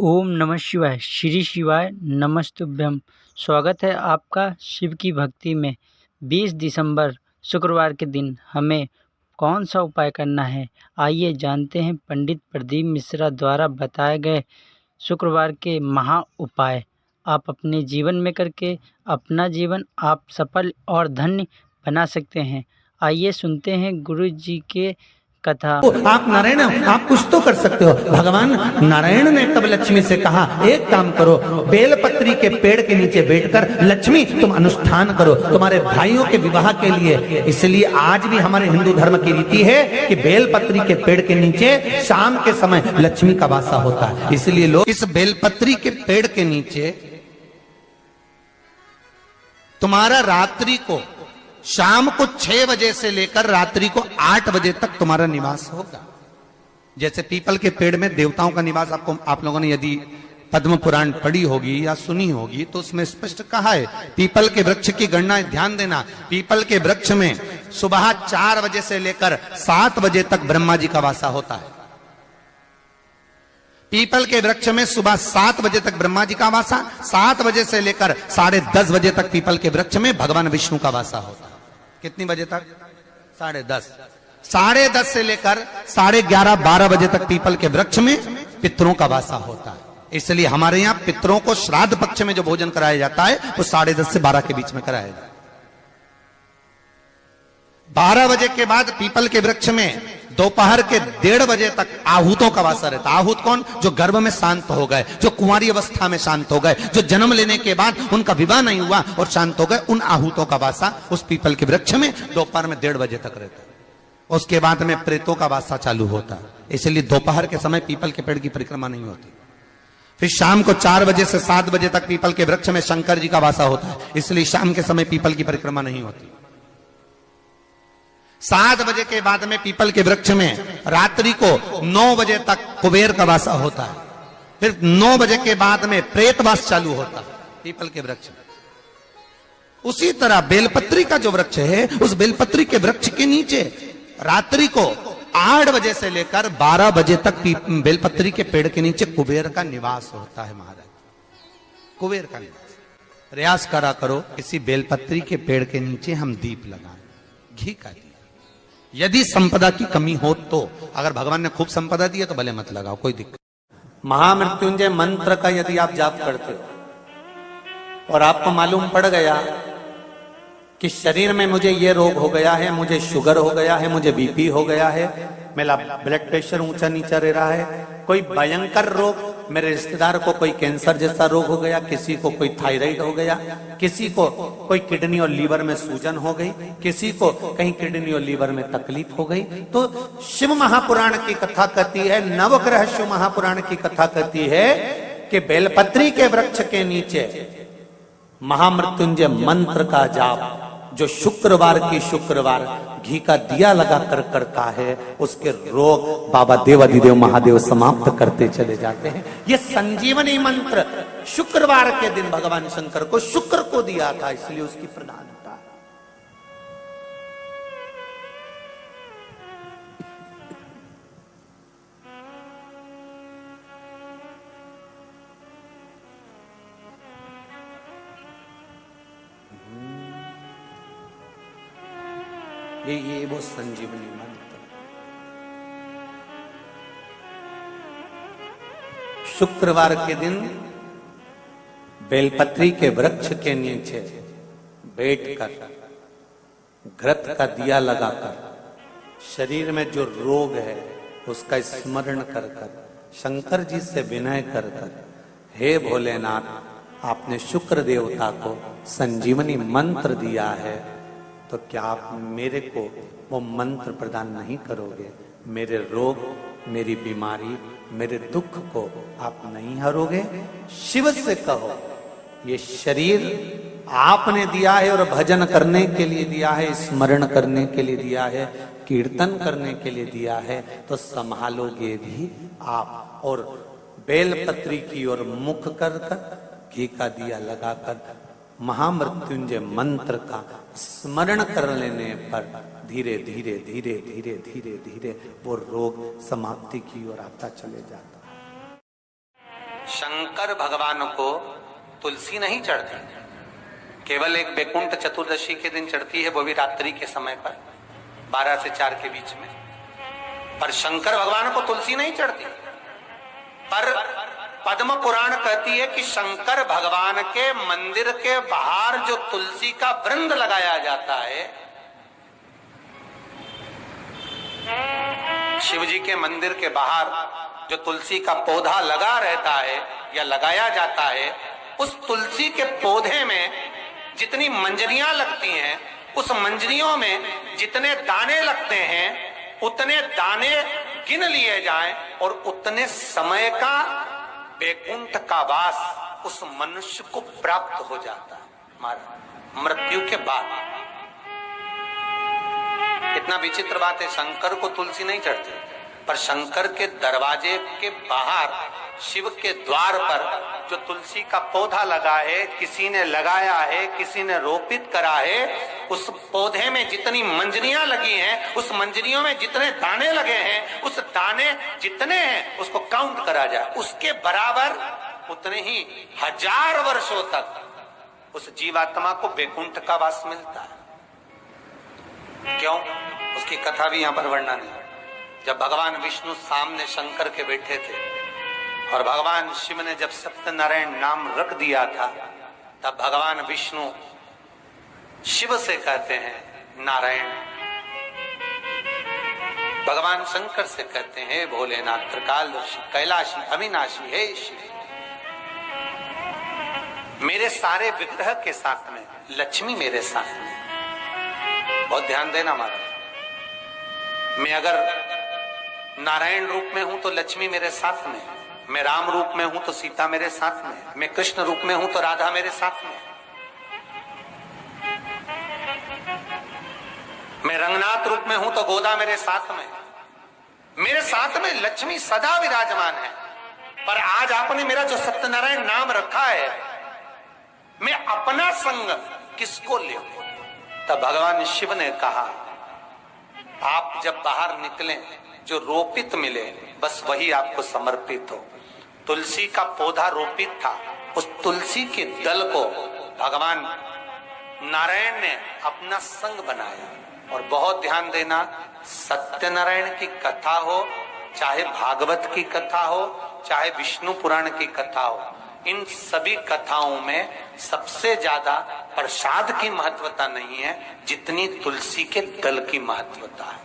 ओम नमः शिवाय। श्री शिवाय नमस्तुभ्यम। स्वागत है आपका शिव की भक्ति में। 20 दिसंबर शुक्रवार के दिन हमें कौन सा उपाय करना है, आइए जानते हैं पंडित प्रदीप मिश्रा द्वारा बताए गए शुक्रवार के महा उपाय। आप अपने जीवन में करके अपना जीवन आप सफल और धन्य बना सकते हैं। आइए सुनते हैं गुरु जी के कथा। आप नारायण हो, आप कुछ तो कर सकते हो। भगवान नारायण ने तब लक्ष्मी से कहा, एक काम करो, बेलपत्री के पेड़ के नीचे बैठकर लक्ष्मी तुम अनुष्ठान करो तुम्हारे भाइयों के विवाह के लिए। इसलिए आज भी हमारे हिंदू धर्म की रीति है कि बेलपत्री के पेड़ के नीचे शाम के समय लक्ष्मी का वासा होता है। इसलिए लोग इस बेलपत्री के पेड़ के नीचे तुम्हारा रात्रि को शाम को 6 बजे से लेकर रात्रि को 8 बजे तक तुम्हारा निवास होगा। जैसे पीपल के पेड़ में देवताओं का निवास आप लोगों ने यदि पद्म पुराण पढ़ी होगी या सुनी होगी तो उसमें स्पष्ट कहा है। पीपल के वृक्ष की गणना ध्यान देना, पीपल के वृक्ष में सुबह 4 बजे से लेकर 7 बजे तक ब्रह्मा जी का वासा होता है। पीपल के वृक्ष में सुबह 7 बजे तक ब्रह्मा जी का वासा, 7 बजे से लेकर 10:30 बजे तक पीपल के वृक्ष में भगवान विष्णु का वासा होता है। कितनी बजे तक? 10:30। 10:30 से लेकर 11:30 12 बजे तक पीपल के वृक्ष में पितरों का वासा होता है। इसलिए हमारे यहाँ पितरों को श्राद्ध पक्ष में जो भोजन कराया जाता है वो 10:30 से 12 के बीच में कराया जाता है। 12 बजे के बाद पीपल के वृक्ष में दोपहर के 1:30 बजे तक आहूतों का वासा रहता है। आहूत कौन? जो गर्भ में शांत हो गए, जो कुंवारी अवस्था में शांत हो गए, जो जन्म लेने के बाद उनका विवाह नहीं हुआ और शांत हो गए, उन आहूतों का वासा उस पीपल के वृक्ष में दोपहर में 1:30 बजे तक रहता है। उसके बाद में प्रेतों का वासा चालू होता है। इसलिए दोपहर के समय पीपल के पेड़ की परिक्रमा नहीं होती। फिर शाम को 4 बजे से 7 बजे तक पीपल के वृक्ष में शंकर जी का वासा होता है। इसलिए शाम के समय पीपल की परिक्रमा नहीं होती। 7 बजे के बाद में पीपल के वृक्ष में रात्रि को 9 बजे तक कुबेर का वासा होता है। फिर 9 बजे के बाद में प्रेतवास चालू होता है पीपल के वृक्ष में। उसी तरह बेलपत्री का जो वृक्ष है, उस बेलपत्री के वृक्ष के नीचे रात्रि को 8 बजे से लेकर 12 बजे तक बेलपत्री के पेड़ के नीचे कुबेर का निवास होता है। महाराज, कुबेर का निवास। प्रयास करा करो इसी बेलपत्री के पेड़ के नीचे हम दीप लगाएं, घी का दीप। यदि संपदा की कमी हो तो, अगर भगवान ने खूब संपदा दी है तो भले मत लगाओ, कोई दिक्कत। महामृत्युंजय मंत्र का यदि आप जाप करते हो और आपको मालूम पड़ गया कि शरीर में मुझे ये रोग हो गया है, मुझे शुगर हो गया है, मुझे बीपी हो गया है, मेरा ब्लड प्रेशर ऊंचा नीचा रह रहा है, कोई भयंकर रोग, मेरे रिश्तेदार को कोई कैंसर जैसा रोग हो गया, किसी को कोई थायराइड हो गया, किसी को कोई किडनी और लीवर में सूजन हो गई, किसी को कहीं किडनी और लीवर में तकलीफ हो गई, तो शिव महापुराण की कथा कहती है, नवग्रह शिव महापुराण की कथा कहती है कि बेलपत्री के वृक्ष के नीचे महामृत्युंजय मंत्र का जाप जो शुक्रवार की शुक्रवार घी का दिया लगा कर करता है, उसके रोग बाबा देवाधिदेव महादेव समाप्त करते चले जाते हैं। ये संजीवनी मंत्र शुक्रवार के दिन भगवान शंकर को शुक्र को दिया था, इसलिए उसकी प्रधानता है। ये वो संजीवनी मंत्र। शुक्रवार के दिन बेलपत्री के वृक्ष के नीचे बैठकर घृत का दिया लगाकर शरीर में जो रोग है उसका स्मरण कर कर शंकर जी से विनय कर कर, हे भोलेनाथ, आपने शुक्र देवता को संजीवनी मंत्र दिया है, तो क्या आप मेरे को वो मंत्र प्रदान नहीं करोगे? मेरे रोग, मेरी बीमारी, मेरे दुख को आप नहीं हरोगे? शिव से कहो, ये शरीर आपने दिया है और भजन करने के लिए दिया है, स्मरण करने के लिए दिया है, कीर्तन करने के लिए दिया है, तो संभालोगे भी आप। और बेलपत्री की ओर मुख कर कर घी का दिया लगाकर महामृत्युंजय मंत्र का स्मरण कर लेने पर धीरे धीरे धीरे धीरे धीरे धीरे वो रोग समाप्ति की ओर आता चले जाता है। शंकर भगवान को तुलसी नहीं चढ़ती, केवल एक बैकुंठ चतुर्दशी के दिन चढ़ती है, वो भी रात्रि के समय पर 12 से 4 के बीच में। पर शंकर भगवान को तुलसी नहीं चढ़ती। पर पद्म पुराण कहती है कि शंकर भगवान के मंदिर के बाहर जो तुलसी का वृंद लगाया जाता है, शिव जी के मंदिर के बाहर जो तुलसी का पौधा लगा रहता है या लगाया जाता है, उस तुलसी के पौधे में जितनी मंजरियां लगती हैं, उस मंजरियों में जितने दाने लगते हैं, उतने दाने गिन लिए जाएं और उतने समय का बैकुंठ का वास उस मनुष्य को प्राप्त हो जाता है हमारा मृत्यु के बाद। कितना विचित्र बात है, शंकर को तुलसी नहीं चढ़ती, पर शंकर के दरवाजे के बाहर शिव के द्वार पर जो तुलसी का पौधा लगा है, किसी ने लगाया है, किसी ने रोपित करा है, उस पौधे में जितनी मंजरियां लगी हैं, उस मंजरियों में जितने दाने लगे हैं, उस दाने जितने हैं उसको काउंट करा जाए, उसके बराबर उतने ही 1000 वर्षों तक उस जीवात्मा को बैकुंठ का वास मिलता है। क्यों? उसकी कथा भी यहां पर वर्णन है। जब भगवान विष्णु सामने शंकर के बैठे थे और भगवान शिव ने जब सत्यनारायण नाम रख दिया था, तब भगवान विष्णु शिव से कहते हैं नारायण, भगवान शंकर से कहते हैं भोलेनाथ, त्रिकालदर्शी, कैलाशी, अविनाशी, हे शिव। मेरे सारे विग्रह के साथ में लक्ष्मी मेरे साथ में। बहुत ध्यान देना महाराज, मैं अगर नारायण रूप में हूं तो लक्ष्मी मेरे साथ में, मैं राम रूप में हूं तो सीता मेरे साथ में, मैं कृष्ण रूप में हूं तो राधा मेरे साथ में, मैं रंगनाथ रूप में हूं तो गोदा मेरे साथ में, मेरे साथ में लक्ष्मी सदा विराजमान है। पर आज आपने मेरा जो सत्यनारायण नाम रखा है, मैं अपना संग किसको ले? तब भगवान शिव ने कहा, आप जब बाहर निकले जो रोपित मिले बस वही आपको समर्पित हो। तुलसी का पौधा रोपित था, उस तुलसी के दल को भगवान नारायण ने अपना संग बनाया। और बहुत ध्यान देना, सत्यनारायण की कथा हो, चाहे भागवत की कथा हो, चाहे विष्णु पुराण की कथा हो, इन सभी कथाओं में सबसे ज्यादा प्रसाद की महत्वता नहीं है जितनी तुलसी के दल की महत्वता है।